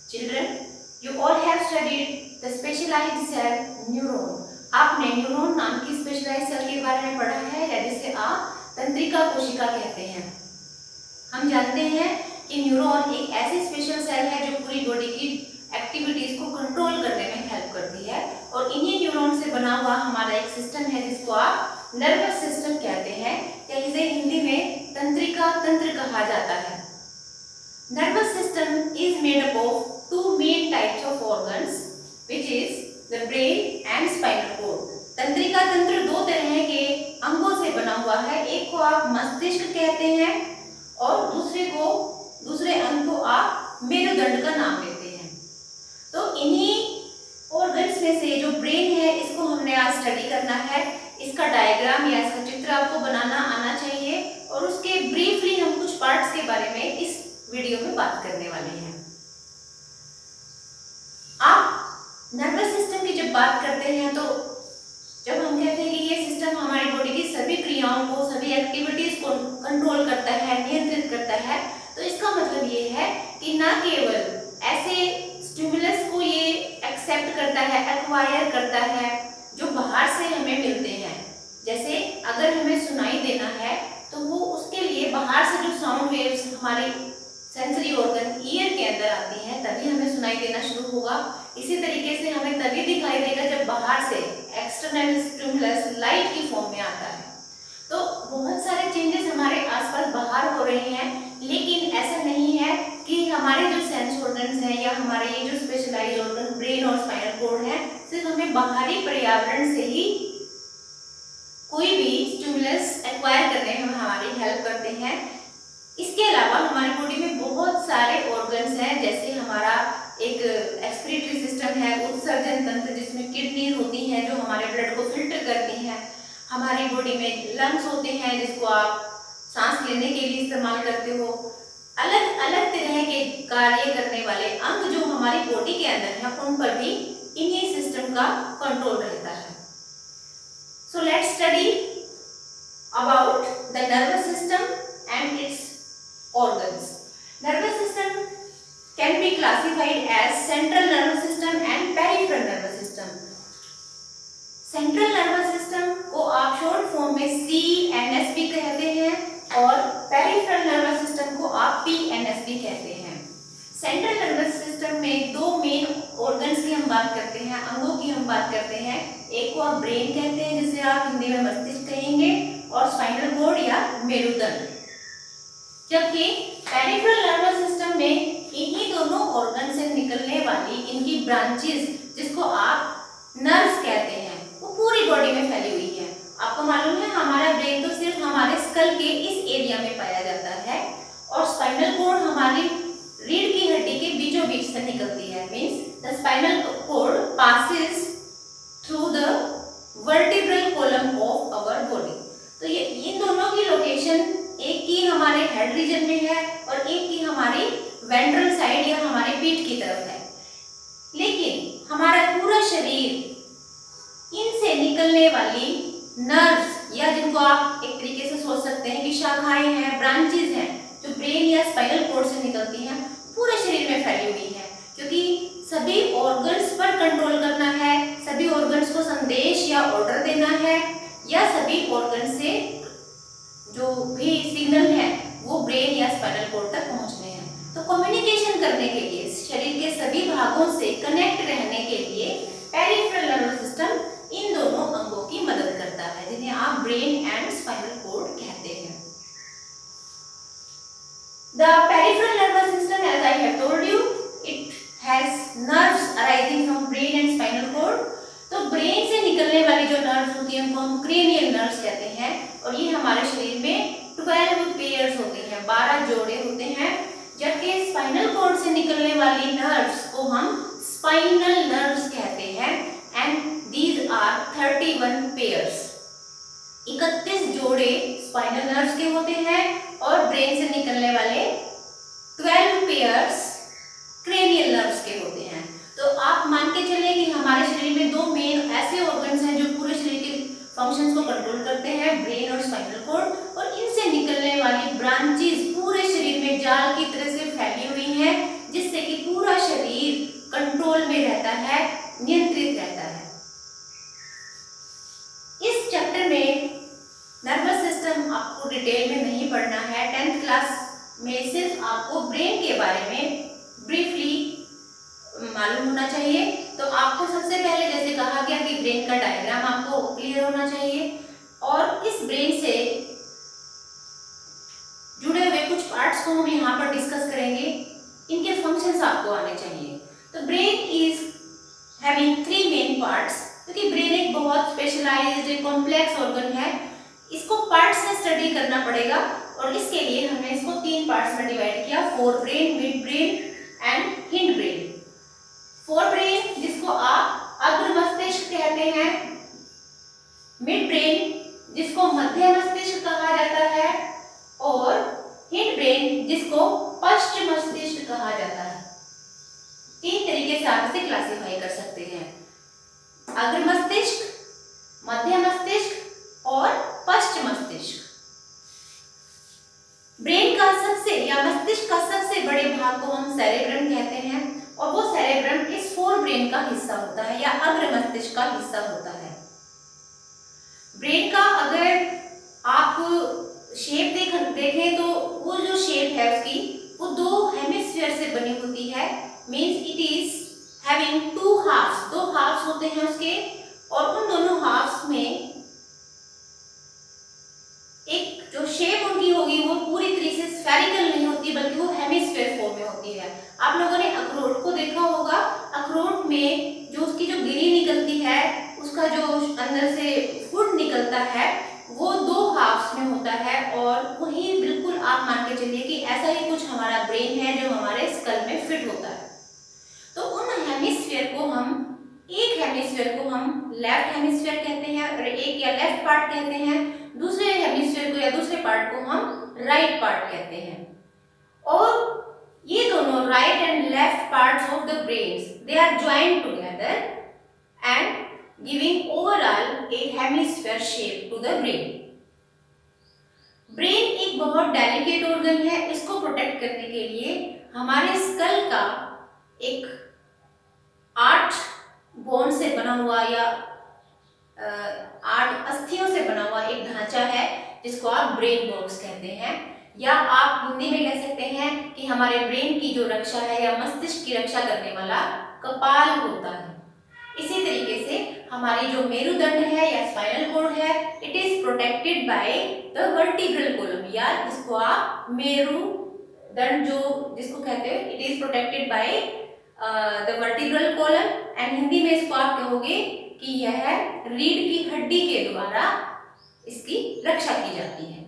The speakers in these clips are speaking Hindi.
Children, you all have studied the specialized cell neuron. आपने न्यूरॉन नाम की स्पेशलाइज्ड सेल के बारे में पढ़ा है या जिसे आप तंत्रिका कोशिका कहते हैं। हम जानते हैं कि न्यूरॉन एक ऐसी स्पेशल सेल है जो पूरी बॉडी की एक्टिविटीज को कंट्रोल करने में हेल्प करती है और इन्हीं न्यूरॉन से बना हुआ हमारा एक सिस्टम है जिसको आप नर्वस सिस्टम कहते हैं या इसे हिंदी में तंत्रिका तंत्र कहा जाता है। Nervous system is made up of two main types of organs which is the brain and spinal cord. तंत्रिका तंत्र दो तरह के अंगों से बना हुआ है, एक को आप मस्तिष्क कहते हैं और दूसरे अंग को आप मेरुदंड का नाम देते हैं। तो इन्हीं ऑर्गन्स में से जो ब्रेन है इसको हमने आज स्टडी करना है। इसका डायग्राम या इसका चित्र आपको बनाना आना चाहिए और उसके ब्रीफली हम कुछ पार्ट्स के बारे में इस वीडियो में बात करने वाले हैं। आप नर्वस सिस्टम की जब बात करते हैं तो जब हम कहते हैं कि ये सिस्टम हमारी बॉडी की सभी क्रियाओं को, सभी एक्टिविटीज को कंट्रोल करता है, नियंत्रित करता है, तो इसका मतलब ये है कि ना केवल ऐसे स्टिमुलस को ये एक्सेप्ट करता है, एक्वायर करता है जो बाहर से हमें मिलते हैं। जैसे अगर हमें सुनाई देना है तो वो उसके लिए बाहर से जो साउंड वेव्स हमारे सेंसरी ऑर्गन ईयर के अंदर आती हैं तभी हमें सुनाई देना शुरू होगा। इसी तरीके से हमें तभी दिखाई देगा जब बाहर से एक्सटर्नल स्टिमुलस लाइट की फॉर्म में आता है। तो बहुत सारे चेंजेस हमारे आसपास बाहर हो रहे हैं, लेकिन ऐसा नहीं है कि हमारे जो सेंस ऑर्गन्स हैं या हमारे ये जो स्पेशलाइज्ड ऑर्गन ब्रेन और स्पाइनल कॉर्ड है सिर्फ हमें बाहरी पर्यावरण से ही कोई भी स्टिमुलस एक्वायर करने में हमारी हेल्प करते हैं। इसके अलावा हमारी बॉडी में बहुत सारे ऑर्गन्स हैं, जैसे हमारा एक एक्सक्रीटरी सिस्टम है, उत्सर्जन तंत्र जिसमें किडनी होती हैं जो हमारे ब्लड को फिल्टर करती हैं। हमारी बॉडी में लंग्स होते हैं जिसको आप सांस लेने के लिए इस्तेमाल करते हो। अलग अलग तरह के कार्य करने वाले अंग जो हमारी बॉडी के अंदर हैं उन पर भी इन्हीं सिस्टम का कंट्रोल रहता है। So let's study about the nervous system and it's organs. Nervous system can be classified as central nervous system and peripheral nervous system. Central nervous system को आप short form में CNS कहते हैं और peripheral nervous system को आप PNS कहते हैं। Central nervous system में दो main organs की हम बात करते हैं, अंगों की हम बात करते हैं। एक को आप brain कहते हैं जिसे आप हिंदी में मस्तिष्क कहेंगे और spinal cord या मेरुदंड। जबकि पेरिफेरल नर्वस सिस्टम में इन्हीं दोनों ऑर्गन से निकलने वाली इनकी ब्रांचेस जिसको आप नर्व्स कहते हैं वो पूरी बॉडी में फैली हुई है। आपको मालूम है हमारा ब्रेन तो सिर्फ हमारे स्कल के इस एरिया में पाया जाता है और स्पाइनल कॉर्ड हमारी रीढ़ की हड्डी के बीचों बीच से निकलती है। Means the spinal cord passes through the vertebral column of our body. तो ये इन दोनों की लोकेशन एक की हमारे हेड रीजन में है और एक की हमारी वेंट्रल साइड या हमारे पीठ की तरफ है। लेकिन हमारा पूरा शरीर इनसे निकलने वाली नर्व्स या जिनको आप एक तरीके से सोच सकते हैं कि शाखाएं हैं, ब्रांचेस हैं जो ब्रेन या स्पाइनल कॉर्ड से निकलती हैं, पूरे शरीर में फैली हुई है। क्योंकि सभी ऑर्गन्स पर कंट्रोल करना है, सभी ऑर्गन्स को संदेश या ऑर्डर देना है या सभी ऑर्गन से जो भी सिग्नल है वो ब्रेन या स्पाइनल कॉर्ड तक पहुंचने हैं। तो कम्युनिकेशन करने के लिए, शरीर के सभी भागों से कनेक्ट रहने के लिए पेरिफेरल नर्वस सिस्टम इन दोनों अंगों की मदद करता है जिन्हें आप ब्रेन एंड स्पाइनल कॉर्ड कहते हैं। The peripheral nervous system, as I have told you, it has nerves arising from brain and spinal cord. तो ब्रेन से निकलने वाली जो नर्व्स होती हैं उनको हम क्रेनियल नर्व्स कहते हैं और ये हमारे शरीर में 12 पेयर्स होते हैं, 12 जोड़े होते हैं। जबकि स्पाइनल कॉर्ड से निकलने वाली नर्व्स को हम स्पाइनल नर्व्स कहते हैं एंड दीज आर 31 पेयर्स। 31 जोड़े स्पाइनल नर्व्स के होते हैं और ब्रेन से निकलने वाले 12 पेयर्स क्रेनियल नर्व्स के होते हैं। तो आप मान के चलें कि हमारे शरीर में दो मेन ऐसे ऑर्गन्स हैं जो पूरे शरीर के फंक्शंस को कंट्रोल करते हैं, ब्रेन और स्पाइनल कॉर्ड, और इनसे निकलने वाली ब्रांचेस पूरे शरीर में जाल की तरह से फैली हुई हैं जिससे कि पूरा शरीर कंट्रोल में रहता है, नियंत्रित रहता है। इस चैप्टर में नर्वस सिस्टम आपको डिटेल में नहीं पढ़ना है। 10th क्लास में सिर्फ आपको ब्रेन के बारे में ब्रीफली मालूम होना चाहिए। तो आपको सबसे पहले जैसे कहा गया कि ब्रेन का डायग्राम आपको क्लियर होना चाहिए और इस ब्रेन से जुड़े हुए कुछ पार्ट्स को हम यहाँ पर डिस्कस करेंगे। इनके फंक्शंस आपको आने चाहिए। तो brain is having 3 main parts, क्योंकि ब्रेन एक बहुत स्पेशलाइज्ड कॉम्प्लेक्स ऑर्गन है, इसको पार्ट्स में स्टडी करना पड़ेगा और इसके लिए हमने इसको 3 पार्ट्स में डिवाइड किया, fore brain, mid brain and hind brain. Fore brain जिसको आप अग्र मस्तिष्क कहते हैं, मिड ब्रेन जिसको मध्य मस्तिष्क कहा जाता है और हिंड ब्रेन जिसको पश्च मस्तिष्क कहा जाता है। 3 तरीके से आप इसे क्लासिफाई कर सकते हैं, अग्र मस्तिष्क, मध्य मस्तिष्क और पश्च मस्तिष्क। ब्रेन का सबसे या मस्तिष्क का सबसे बड़े भाग को हम सेरेब्रम कहते हैं और वो सेरेब्रम इस फोर ब्रेन का हिस्सा होता है या अग्र मस्तिष्क का हिस्सा होता है। ब्रेन का अगर आप शेप देखें तो वो जो शेप है उसकी वो 2 हेमिस्फीयर से बनी होती है, means it is having 2 halves, 2 halves होते हैं उसके और उन दोनों हाफ्स में एक जो शेप उनकी होगी वो पूरी तरह से स्फेरिकल नहीं होती बल्कि वो हेमिस्फीयर फॉर्म में होती है। आप लोगों ने अखरोट को देखा होगा, अखरोट में जो उसकी जो गिरी निकलती है, उसका जो अंदर से फूड निकलता है वो 2 हाफ्स में होता है और वही बिल्कुल आप मान के चलिए कि ऐसा ही कुछ हमारा ब्रेन है जो हमारे स्कल में फिट होता है। तो उन हेमिस्फीयर को हम, एक हेमिस्फीयर को हम लेफ्ट हेमिस्फीयर कहते हैं और एक या लेफ्ट पार्ट कहते हैं, दूसरे हेमिस्फीयर को या दूसरे पार्ट को हम राइट पार्ट कहते हैं। और ये दोनों right and left parts of the brain they are joined together and giving overall a hemisphere shape to the brain. Brain एक बहुत डेलिकेट ऑर्गन है, इसको प्रोटेक्ट करने के लिए हमारे स्कल का एक 8 बोन से बना हुआ या 8 अस्थियों से बना हुआ एक ढांचा है जिसको आप ब्रेन बॉक्स कहते हैं, या आप हिंदी में कह सकते हैं कि हमारे ब्रेन की जो रक्षा है या मस्तिष्क की रक्षा करने वाला कपाल होता है। इसी तरीके से हमारी जो मेरुदंड है या स्पाइनल कॉर्ड है, it is protected by the vertebral column, या जिसको आप मेरुदंड जिसको कहते हैं, it is protected by the vertebral column and Hindi में इसको आप कहोगे कि यह रीढ़ की हड्डी के द्वारा इसकी रक्षा की जाती है।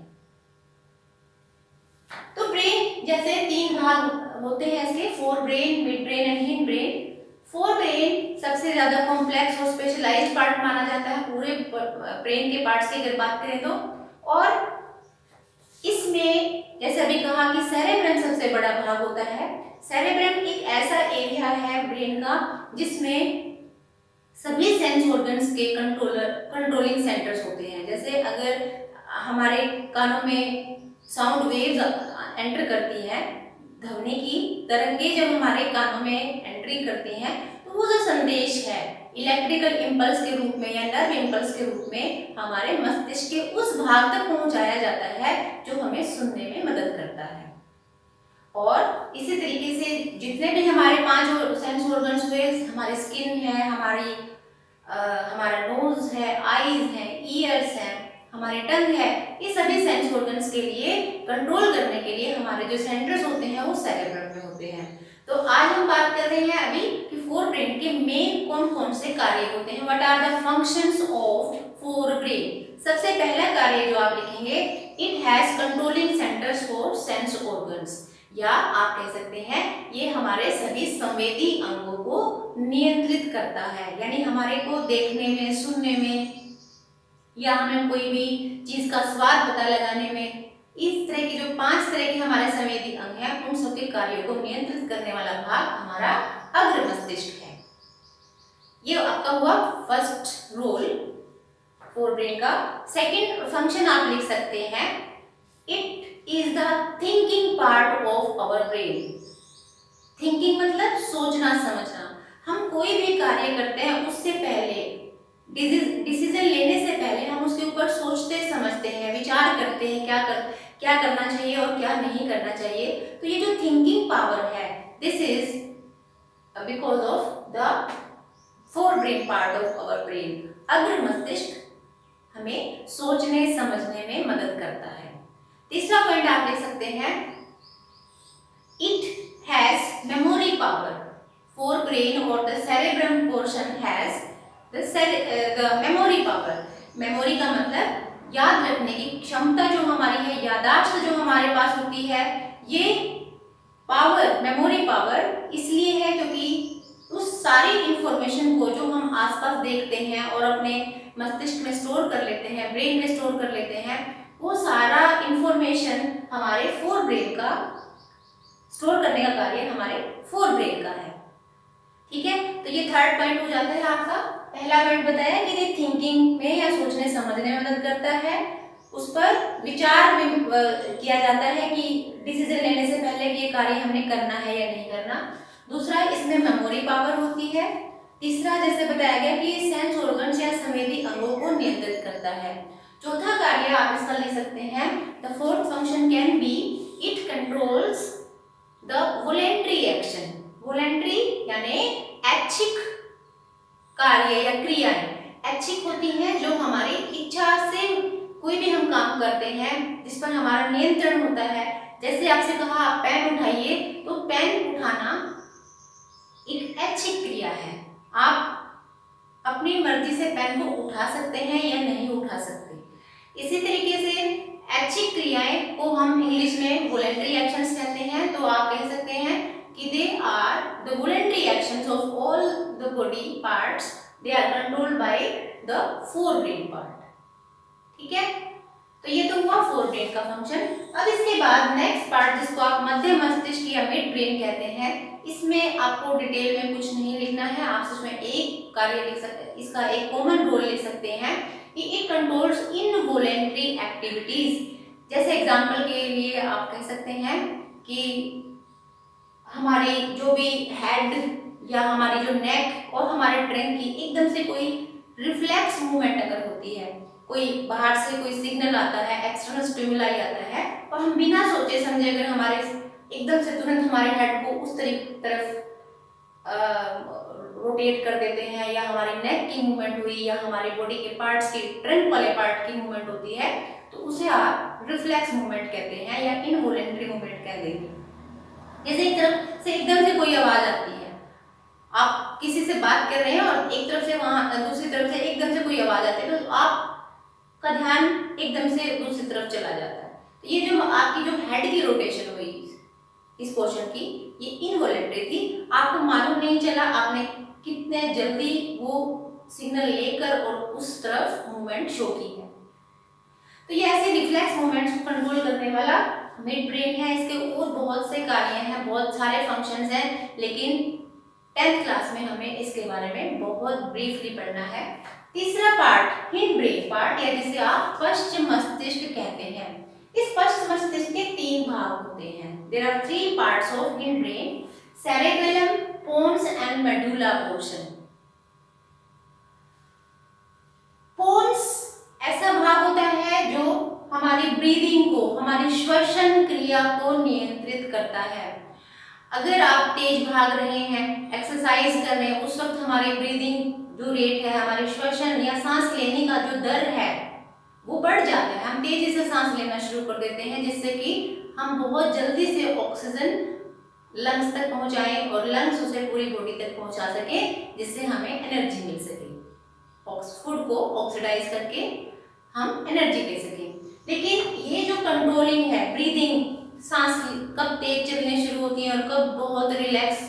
तो ब्रेन जैसे 3 भाग होते हैं इसके, fore brain, mid brain and hind brain. Fore brain सबसे ज्यादा कॉम्प्लेक्स और स्पेशलाइज्ड पार्ट माना जाता है पूरे ब्रेन के पार्ट्स की अगर बात करें तो। और इसमें जैसे अभी कहा कि सेरेब्रम सबसे बड़ा भाग होता है। सेरेब्रम एक ऐसा एरिया है ब्रेन का जिसमें सभी सेंस ऑर्गन्स के कंट्रोलिंग सेंटर्स होते हैं। जैसे अगर हमारे कानों में साउंड वेव्स एंटर करती हैं, ध्वनि की तरंगें जब हमारे कानों में एंट्री करती हैं तो वो जो संदेश है इलेक्ट्रिकल इंपल्स के रूप में या नर्व इंपल्स के रूप में हमारे मस्तिष्क के उस भाग तक पहुंचाया जाता है जो हमें सुनने में मदद करता है। और इसी तरीके से जितने भी हमारे 5 सेंस ऑर्गन्स हुए, हमारी स्किन है, हमारा नोज है, आईज है, ईयर्स है, हमारी टंग है, ये सभी सेंस ऑर्गन्स के लिए कंट्रोल करने के लिए हमारे जो सेंटर्स होते हैं वो सेरेब्रम में होते हैं। तो आज हम बात कर रहे हैं अभी कि फोर ब्रेन के मेन कौन कौन से कार्य होते हैं, what are the functions of forebrain. सबसे पहला कार्य जो आप लिखेंगे, it has controlling centres for sense organs, या आप कह सकते हैं ये हमारे सभी संवेदी अंगों को नियंत्रित करता है, यानी हमारे को देखने में, सुनने में या हमें कोई भी चीज का स्वाद पता लगाने में, इस तरह की जो 5 तरह के हमारे संवेदी अंग हैं उन सबके कार्यों को नियंत्रित करने वाला भाग हमारा अग्र मस्तिष्क है। ये आपका हुआ फर्स्ट रोल फोर ब्रेन का। सेकंड फंक्शन आप लिख सकते हैं, it is the thinking part of our brain. Thinking मतलब सोचना समझना। हम कोई भी कार्य करते हैं उससे पहले, डिसीजन लेने से पहले हम उसके ऊपर सोचते समझते हैं, विचार करते हैं क्या करना चाहिए और क्या नहीं करना चाहिए। तो ये जो थिंकिंग पावर है, this is because of the forebrain part of our brain. अग्र मस्तिष्क हमें सोचने समझने में मदद करता है। तीसरा पॉइंट आप देख सकते हैं, it has memory power. Forebrain और the cerebrum portion has the memory power. Memory का मतलब याद रखने की क्षमता जो हमारी है, याददाश्त जो हमारे पास होती है, ये पावर, मेमोरी पावर इसलिए है क्योंकि उस सारी इंफॉर्मेशन को जो हम आसपास देखते हैं और अपने मस्तिष्क में स्टोर कर लेते हैं, ब्रेन में स्टोर कर लेते हैं, वो सारा इंफॉर्मेशन हमारे फोर ब्रेन का स्टोर करने का कार्य हमारे फोर ब्रेन का है। ठीक है, तो ये थर्ड पॉइंट हो जाता है आपका। पहला पॉइंट बताया कि ये थिंकिंग में या सोचने समझने में मदद करता है, उस पर विचार किया जाता है कि डिसीजन लेने से पहले कि ये कार्य हमने करना है या नहीं करना। दूसरा, इसमें मेमोरी पावर होती है। तीसरा, जैसे बताया गया कि ये सेंस ऑर्गन्स या संवेदी अंगों को नियंत्रित करता है। चौथा कार्य आप इसका ले सकते हैं, the fourth function can be it controls the voluntary action. Voluntary यानी ऐच्छिक कार्य या क्रियाएं ऐच्छिक होती हैं, जो हमारी इच्छा से कोई भी हम काम करते हैं जिस पर हमारा नियंत्रण होता है। जैसे आपसे कहा आप पेन उठाइए, तो पेन उठाना एक ऐच्छिक क्रिया है। आप अपनी मर्जी से पेन को उठा सकते हैं या नहीं उठा सकते। इसी तरीके से ऐच्छिक क्रियाएं को हम इंग्लिश में वॉलेंटरी एक्शंस कहते हैं। तो आप कह सकते हैं कि they are the voluntary actions of all the body parts, they are controlled by the forebrain part. ठीक है, तो ये तो हुआ फोर ब्रेन का फंक्शन। अब इसके बाद नेक्स्ट पार्ट, जिसको आप मध्य मस्तिष्क या मिड ब्रेन कहते हैं, इसमें आपको डिटेल में कुछ नहीं लिखना है, आप इसमें एक कार्य लिख सकते हैं, इसका एक कॉमन रोल लिख सकते हैं कि इट कंट्रोल्स इनवॉलेंटरी एक्टिविटीज। जैसे एग्जांपल के लिए आप कह सकते हैं कि हमारी जो भी हेड या हमारी जो नेक और हमारे ट्रंक की एकदम से कोई रिफ्लेक्स मूवमेंट अगर होती है, कोई बाहर से कोई सिग्नल आता है, एक्सटर्नल स्टिमुलाई आता है, और हम बिना सोचे समझे अगर हमारे एकदम से तुरंत हमारे हेड को उस तरफ रोटेट कर देते हैं, या हमारी नेक की मूवमेंट हुई, या हमारे बॉडी के पार्ट्स की ट्रंक वाले पार्ट की मूवमेंट होती है, तो उसे आप रिफ्लेक्स मूवमेंट कहते हैं या इनवॉलेंटरी मूवमेंट कह देंगे। जैसे एक तरफ से एकदम से कोई आवाज आती है, आप किसी से बात कर रहे हैं और एक तरफ से वहां दूसरी तरफ से एकदम से कोई आवाज आती है, तो आपका ध्यान एकदम से दूसरी तरफ चला जाता है। तो ये जो आपकी जो हेड की रोटेशन हुई इस पोर्शन की, ये इनवॉलेंटरी थी, आपको मालूम नहीं चला आपने कितने जल्दी वो सिग्नल लेकर और उस तरफ मूवमेंट शो की है। तो ये ऐसे रिफ्लेक्स मूवमेंट्स को कंट्रोल करने वाला मिड ब्रेन है। इसके और बहुत से कार्य हैं, बहुत सारे फंक्शंस हैं, लेकिन 10th क्लास में हमें इसके बारे में बहुत ब्रीफली पढ़ना है। तीसरा पार्ट हिंड ब्रेन पार्ट, या जिसे आप पश्चिम मस्तिष्क कहते हैं। इस पश्चिम मस्तिष्क के 3 भाग होते हैं। There are 3 parts of hindbrain, cerebellum, pons and medulla portion. Pons ऐसा भाग होता है जो हमारी ब्रीदिंग को, हमारी श्वसन क्रिया को नियंत्रित करता है। अगर आप तेज भाग रहे हैं, एक्सरसाइज कर रहे हैं, उस वक्त हमारी ब्रीदिंग जो रेट है, हमारे श्वसन या सांस लेने का जो दर है वो बढ़ जाता है। हम तेजी से सांस लेना शुरू कर देते हैं, जिससे कि हम बहुत जल्दी से ऑक्सीजन लंग्स तक पहुंचाएं और लंग्स उसे पूरी बॉडी तक पहुंचा सके, जिससे हमें एनर्जी मिल सके। फूड को ऑक्सीडाइज करके हम एनर्जी ले सकें। लेकिन ये जो कंट्रोलिंग है, ब्रीदिंग, सांस कब तेज चलनी शुरू होती है और कब बहुत रिलैक्स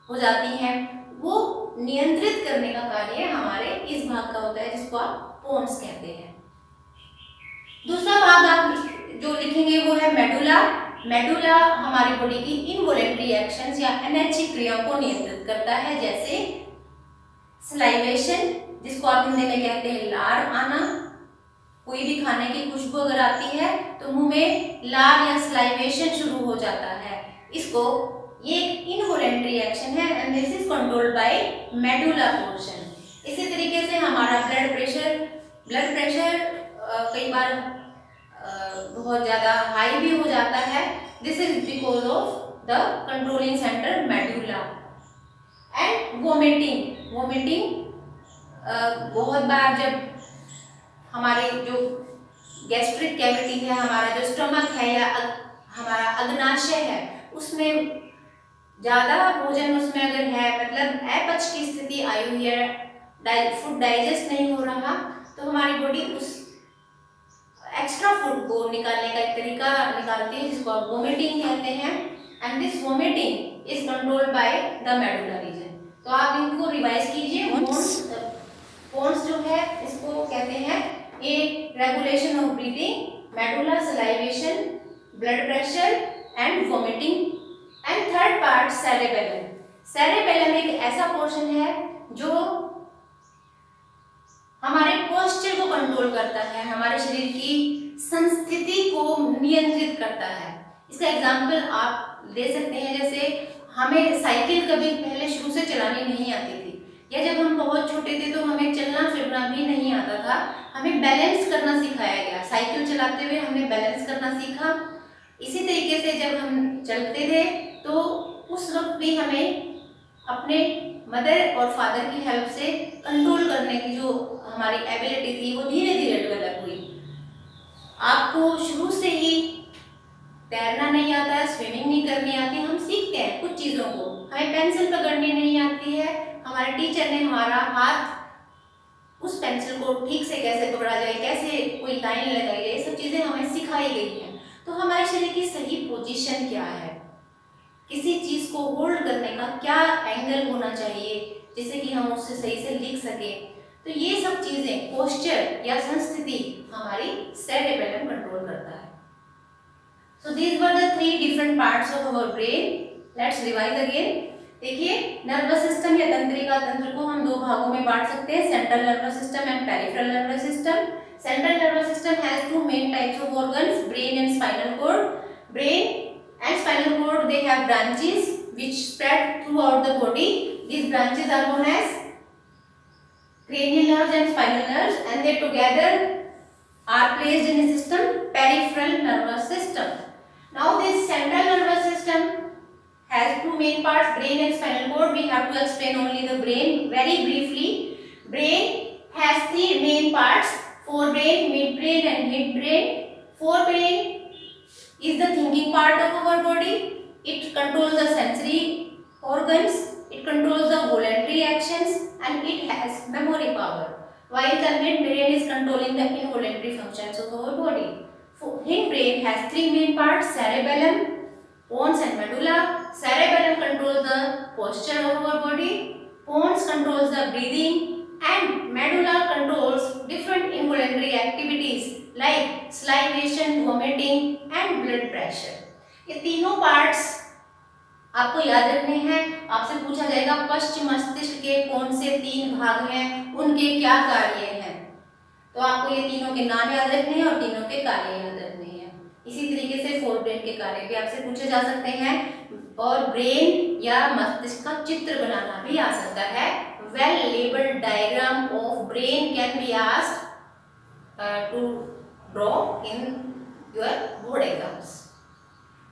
हो जाती है, वो नियंत्रित करने का कार्य हमारे इस भाग का होता है, जिसको आप पोन्स कहते हैं। दूसरा भाग आप जो लिखेंगे वो है मेडुला। मेडुला हमारी बॉडी की इनवॉलेंटरी एक्शंस या अनैच्छिक क्रियाओं को नियंत्रित करता है, जैसे सलाइवेशन, जिसको आप हिंदी में कहते हैं लार आना। कोई भी खाने की खुशबू अगर आती है तो मुंह में लार या सलाइवेशन शुरू हो जाता है। इसको, ये एक इनवॉलेंटरी एक्शन है, and this is controlled by medulla portion. इसी तरीके से हमारा ब्लड प्रेशर कई बार बहुत ज़्यादा हाई भी हो जाता है. This is because of the controlling centre medulla. And vomiting बहुत बार जब हमारे जो गैस्ट्रिक कैविटी है, हमारा जो स्टमक है या हमारा अग्नाशय है, उसमें ज़्यादा भोजन उसमें अगर है, मतलब अपच की स्थिति आई हुई है, फूड डाइजेस्ट नहीं हो रहा, तो हमारी बॉडी उस एक्स्ट्रा फूड को निकालने का एक तरीका निकालती है जिसको आप वोमिटिंग कहते हैं. And this vomiting is controlled by the medulla reason. तो आप इनको रिवाइज कीजिए. पोन्स जो है इसको कहते हैं A regulation of breathing, medulla salivation, blood pressure and vomiting. And third part cerebellum. Cerebellum एक ऐसा पोर्शन है जो हमारे पोस्चर को कंट्रोल करता है, हमारे शरीर की संस्थिति को नियंत्रित करता है. इसका एग्जाम्पल आप दे सकते हैं, जैसे हमें साइकिल कभी पहले शुरू से चलानी नहीं आती थी, या जब हम बहुत छोटे थे तो हमें चलना फिरना भी नहीं आता था, हमें बैलेंस करना सिखाया गया. साइकिल चलाते हुए हमने बैलेंस करना सीखा. इसी तरीके से जब हम चलते थे तो उस वक्त भी हमें अपने मदर और फादर की हेल्प से कंट्रोल करने की जो हमारी एबिलिटी थी वो धीरे धीरे डेवलप हुई. आपको शुरू से ही तैरना नहीं आता है, स्विमिंग नहीं करनी आती, हम सीखते हैं कुछ चीज़ों को. हमें पेंसिल पकड़नी नहीं आती है, हमारे टीचर ने हमारा हाथ उस पेंसिल को ठीक से कैसे पकड़ा जाए, कैसे कोई लाइन लगाई जाए, ये सब चीज़ें हमें सिखाई गई हैं. तो हमारे शरीर की सही पोजीशन क्या है, किसी चीज़ को होल्ड करने का क्या एंगल होना चाहिए जिससे कि हम उससे सही से लिख सकें, तो ये सब चीज़ें पोस्चर या संस्थिति हमारी सेरेबेलम कंट्रोल करता है. So these were the three different parts of our brain. Let's revise again. देखिए, नर्वस सिस्टम या तंत्रिका तंत्र को हम दो भागों में बांट सकते हैं, central nervous system and peripheral nervous system. Central nervous system has two main types of organs, brain and spinal cord. Brain and spinal cord, they have branches which spread throughout the body. These branches are known as cranial nerves and spinal nerves, and they together are placed in a system, peripheral nervous system. Now this central nervous system has two main parts, brain and spinal cord. We have to explain only the brain very briefly. Brain has three main parts, forebrain, midbrain and hindbrain. Forebrain is the thinking part of our body. It controls the sensory organs, it controls the voluntary actions, and it has memory power. While the midbrain is controlling the involuntary functions of our body. Hindbrain has three main parts, cerebellum, pons and medulla. Cerebellum controls the posture of our body, pons controls the breathing, and medulla controls different involuntary activities like salivation, vomiting and blood pressure. ये तीनों पार्ट्स आपको याद रखने हैं. आपसे पूछा जाएगा पश्च मस्तिष्क के कौन से तीन भाग हैं, उनके क्या कार्य हैं, तो आपको ये तीनों के नाम याद रखने हैं और तीनों के कार्य याद रखने हैं. इसी तरीके से फोरब्रेन के कार्य भी आपसे पूछे जा सकते हैं, और ब्रेन या मस्तिष्क का चित्र बनाना भी आ सकता है. well labeled diagram of brain can be asked to draw in your board exams.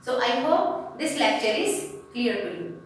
So I hope this lecture is clear to you.